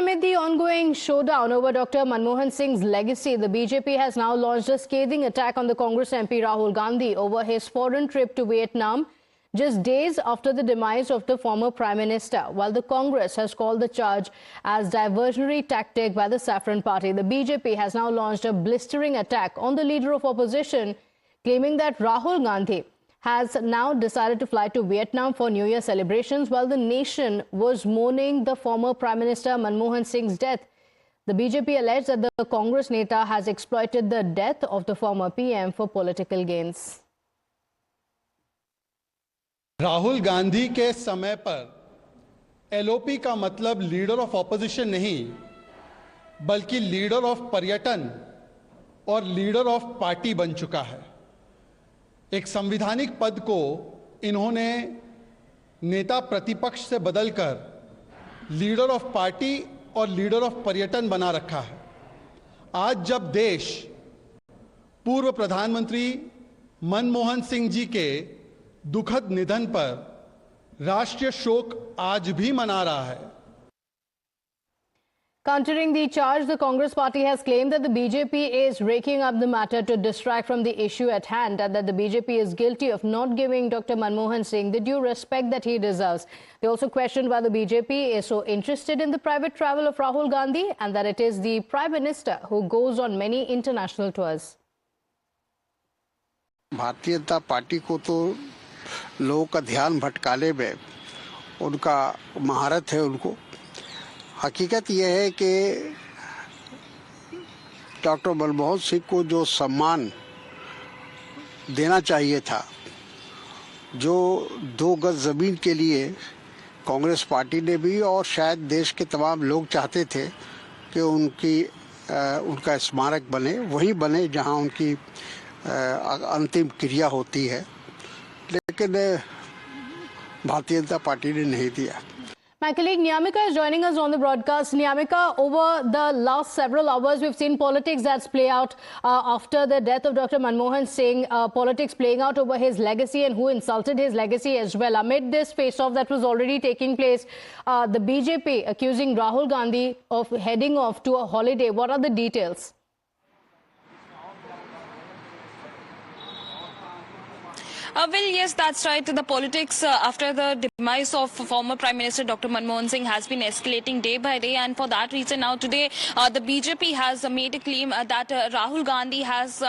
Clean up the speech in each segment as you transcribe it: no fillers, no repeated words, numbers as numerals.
amid the ongoing showdown over Dr. Manmohan Singh's legacy, the BJP has now launched a scathing attack on the Congress MP Rahul Gandhi over his foreign trip to Vietnam just days after the demise of the former Prime Minister. While the Congress has called the charge as diversionary tactic by the Saffron Party, the BJP has now launched a blistering attack on the leader of opposition, claiming that Rahul Gandhi has now decided to fly to Vietnam for New Year celebrations while the nation was mourning the former Prime Minister Manmohan Singh's death. The BJP alleged that the Congress Neta has exploited the death of the former PM for political gains. Rahul Gandhi के समय पर LOP का मतलब leader of opposition नहीं बल्कि leader of पर्यटन और leader of party बन चुका है। एक संवैधानिक पद को इन्होंने नेता प्रतिपक्ष से बदलकर लीडर ऑफ पार्टी और लीडर ऑफ पर्यटन बना रखा है। आज जब देश पूर्व प्रधानमंत्री मनमोहन सिंह जी के दुखद निधन पर राष्ट्रीय शोक आज भी मना रहा है। Countering the charge, the Congress party has claimed that the BJP is raking up the matter to distract from the issue at hand and that the BJP is guilty of not giving Dr. Manmohan Singh the due respect that he deserves. They also questioned why the BJP is so interested in the private travel of Rahul Gandhi and that it is the Prime Minister who goes on many international tours. Bharatiya Janata party को तो लोगों का ध्यान भटकाने में उनका महारत है। उनको हकीकत यह है कि डॉक्टर मनमोहन सिंह को जो सम्मान देना चाहिए था, जो 2 गज जमीन के लिए कांग्रेस पार्टी ने भी और शायद देश के तमाम लोग चाहते थे कि उनका स्मारक बने, वही बने जहां उनकी अंतिम क्रिया होती है, लेकिन भारतीय जनता पार्टी ने नहीं दिया। My colleague Niyamika is joining us on the broadcast. Niyamika, over the last several hours, we've seen politics that's play out after the death of Dr. Manmohan Singh, politics playing out over his legacy and who insulted his legacy as well. Amid this face-off that was already taking place, the BJP accusing Rahul Gandhi of heading off to a holiday. What are the details? Well, yes, that's right. The politics after the demise of former Prime Minister Dr. Manmohan Singh has been escalating day by day, and for that reason now today the BJP has made a claim that Rahul Gandhi has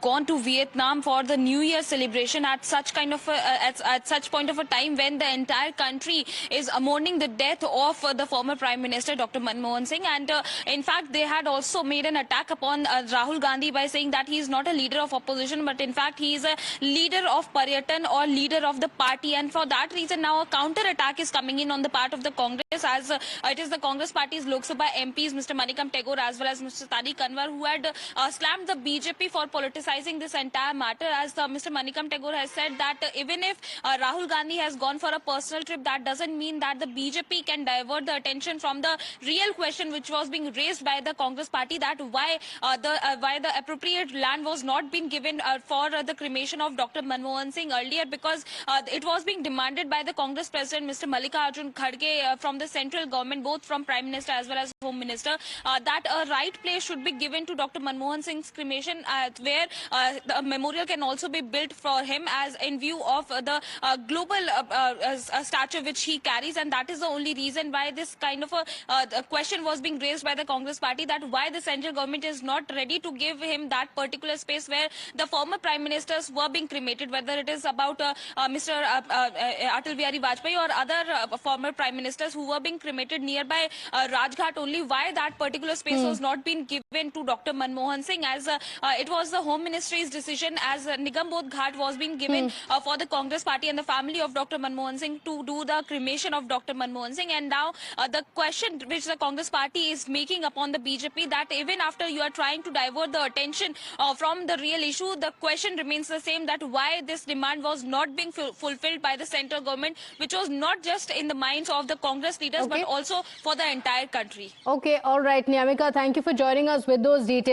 gone to Vietnam for the New Year celebration at such kind of at such point of a time when the entire country is mourning the death of the former Prime Minister Dr. Manmohan Singh. And in fact, they had also made an attack upon Rahul Gandhi by saying that he is not a leader of opposition, but in fact he is a leader of Pariyatan or leader of the party, and for that reason now a counter attack is coming in on the part of the Congress, as it is the Congress party's Lok Sabha MPs Mr. Manikam Tagore as well as Mr. Tariq Anwar who had slammed the BJP for politicizing this entire matter, as Mr. Manikam Tagore has said that even if Rahul Gandhi has gone for a personal trip, that doesn't mean that the BJP can divert the attention from the real question which was being raised by the Congress party, that why the appropriate land was not being given for the cremation of Dr. Manmohan Singh earlier, because it was being demanded by the Congress President Mr. Mallikarjun Kharge from the central government, both from Prime Minister as well as Home Minister, that a right place should be given to Dr. Manmohan Singh's cremation, where the memorial can also be built for him as in view of the global stature which he carries. And that is the only reason why this kind of a question was being raised by the Congress party, that why the central government is not ready to give him that particular space where the former Prime Ministers were being cremated, whether it is about Mr. Atal Bihari Vajpayee or other former Prime Ministers who were being cremated nearby Rajghat only. Why that particular space was not being given to Dr. Manmohan Singh, as it was the Home Ministry's decision, as Nigambodh Ghat was being given for the Congress party and the family of Dr. Manmohan Singh to do the cremation of Dr. Manmohan Singh. And now the question which the Congress party is making upon the BJP, that even after you are trying to divert the attention from the real issue, the question remains the same, that why this demand was not being fulfilled by the central government, which was not just in the minds of the Congress leaders but also for the entire country. Okay, all right, Niyamika, thank you for joining us with those details.